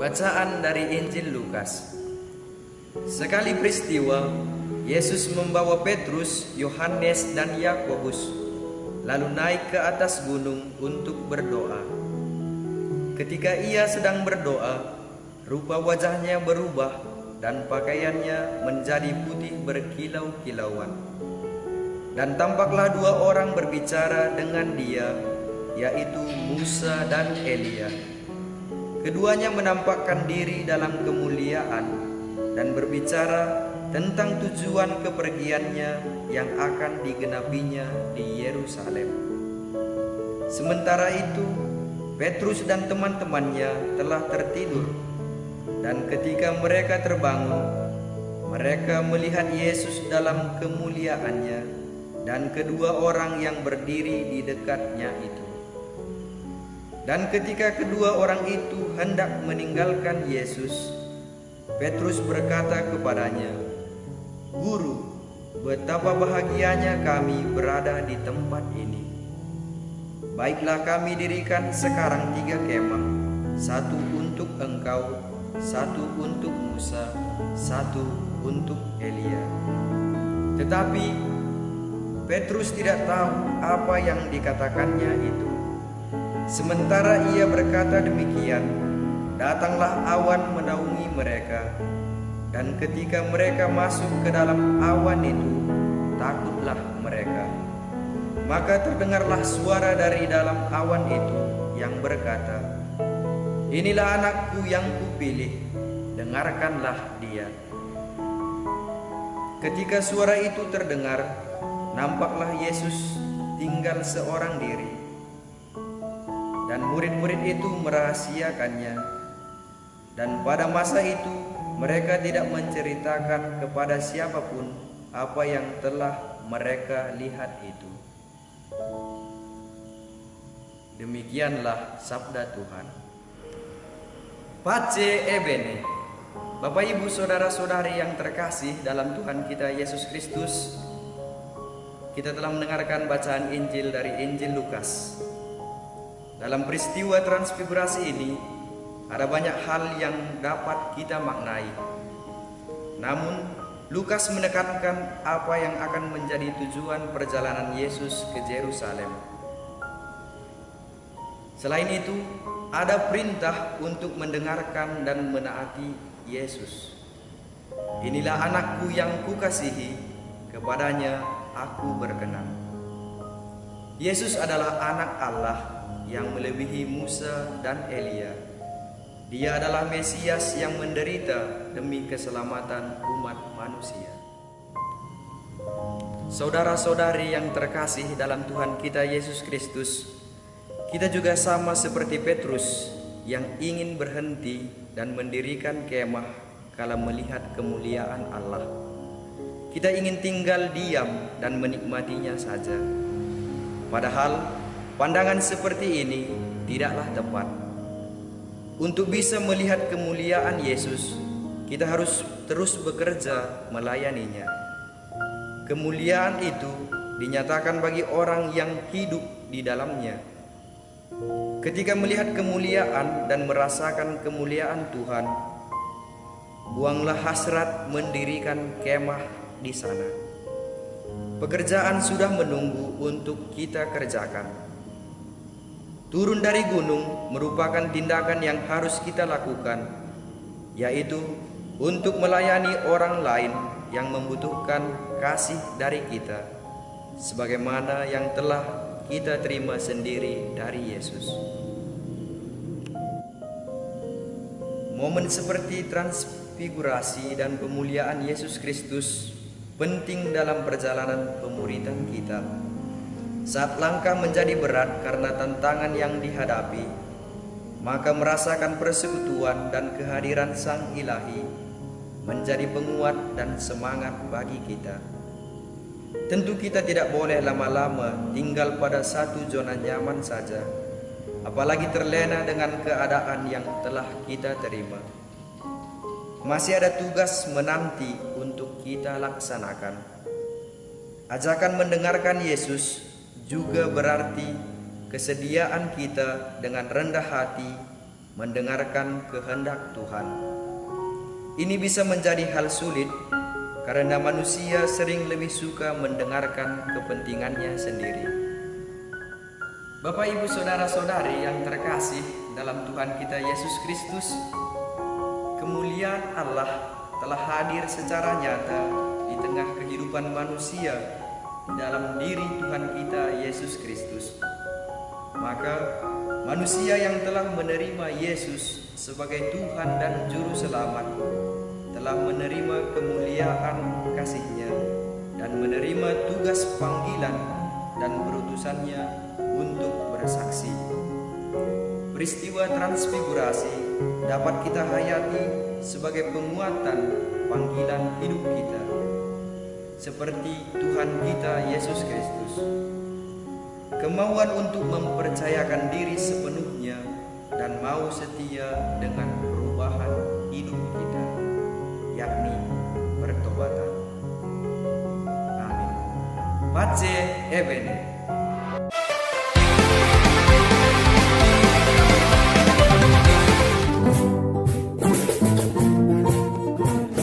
Bacaan dari Injil Lukas. Sekali peristiwa, Yesus membawa Petrus, Yohanes, dan Yakobus, lalu naik ke atas gunung untuk berdoa. Ketika ia sedang berdoa, rupa wajahnya berubah dan pakaiannya menjadi putih berkilau-kilauan. Dan tampaklah dua orang berbicara dengan dia, yaitu Musa dan Elia. Keduanya menampakkan diri dalam kemuliaan dan berbicara tentang tujuan kepergiannya yang akan digenapinya di Yerusalem. Sementara itu, Petrus dan teman-temannya telah tertidur, dan ketika mereka terbangun, mereka melihat Yesus dalam kemuliaannya dan kedua orang yang berdiri di dekatnya itu. Dan ketika kedua orang itu hendak meninggalkan Yesus, Petrus berkata kepadanya, "Guru, betapa bahagianya kami berada di tempat ini. Baiklah kami dirikan sekarang 3 kemah, satu untuk engkau, satu untuk Musa, satu untuk Elia." Tetapi Petrus tidak tahu apa yang dikatakannya itu. Sementara ia berkata demikian, datanglah awan menaungi mereka, dan ketika mereka masuk ke dalam awan itu, takutlah mereka. Maka terdengarlah suara dari dalam awan itu yang berkata, "Inilah anakku yang kupilih, dengarkanlah dia." Ketika suara itu terdengar, nampaklah Yesus tinggal seorang diri, dan murid-murid itu merahasiakannya. Dan pada masa itu mereka tidak menceritakan kepada siapapun apa yang telah mereka lihat itu. Demikianlah sabda Tuhan. Pace ebene. Bapak Ibu saudara-saudari yang terkasih dalam Tuhan kita Yesus Kristus, kita telah mendengarkan bacaan Injil dari Injil Lukas. Dalam peristiwa transfigurasi ini, ada banyak hal yang dapat kita maknai. Namun, Lukas menekankan apa yang akan menjadi tujuan perjalanan Yesus ke Yerusalem. Selain itu, ada perintah untuk mendengarkan dan menaati Yesus. "Inilah anakku yang kukasihi, kepadanya aku berkenan." Yesus adalah anak Allah yang melebihi Musa dan Elia. Dia adalah Mesias yang menderita demi keselamatan umat manusia. Saudara-saudari yang terkasih dalam Tuhan kita Yesus Kristus, kita juga sama seperti Petrus yang ingin berhenti dan mendirikan kemah kala melihat kemuliaan Allah. Kita ingin tinggal diam dan menikmatinya saja. Padahal pandangan seperti ini tidaklah tepat. Untuk bisa melihat kemuliaan Yesus, kita harus terus bekerja melayaninya. Kemuliaan itu dinyatakan bagi orang yang hidup di dalamnya. Ketika melihat kemuliaan dan merasakan kemuliaan Tuhan, buanglah hasrat mendirikan kemah di sana. Pekerjaan sudah menunggu untuk kita kerjakan. Turun dari gunung merupakan tindakan yang harus kita lakukan, yaitu untuk melayani orang lain yang membutuhkan kasih dari kita, sebagaimana yang telah kita terima sendiri dari Yesus. Momen seperti transfigurasi dan pemuliaan Yesus Kristus penting dalam perjalanan pemuridan kita. Saat langkah menjadi berat karena tantangan yang dihadapi, maka merasakan persekutuan dan kehadiran Sang Ilahi menjadi penguat dan semangat bagi kita. Tentu kita tidak boleh lama-lama tinggal pada satu zona nyaman saja, apalagi terlena dengan keadaan yang telah kita terima. Masih ada tugas menanti untuk kita laksanakan. Ajakan mendengarkan Yesus juga berarti kesediaan kita dengan rendah hati mendengarkan kehendak Tuhan. Ini bisa menjadi hal sulit karena manusia sering lebih suka mendengarkan kepentingannya sendiri. Bapak, Ibu, saudara-saudari yang terkasih dalam Tuhan kita Yesus Kristus, kemuliaan Allah telah hadir secara nyata di tengah kehidupan manusia dalam diri Tuhan kita Yesus Kristus. Maka manusia yang telah menerima Yesus sebagai Tuhan dan Juru Selamat telah menerima kemuliaan kasih-Nya dan menerima tugas panggilan dan berutusannya untuk bersaksi. Peristiwa transfigurasi dapat kita hayati sebagai penguatan panggilan hidup kita, seperti Tuhan kita Yesus Kristus. Kemauan untuk mempercayakan diri sepenuhnya dan mau setia dengan perubahan hidup kita, yakni pertobatan. Amin. Pace Ebene.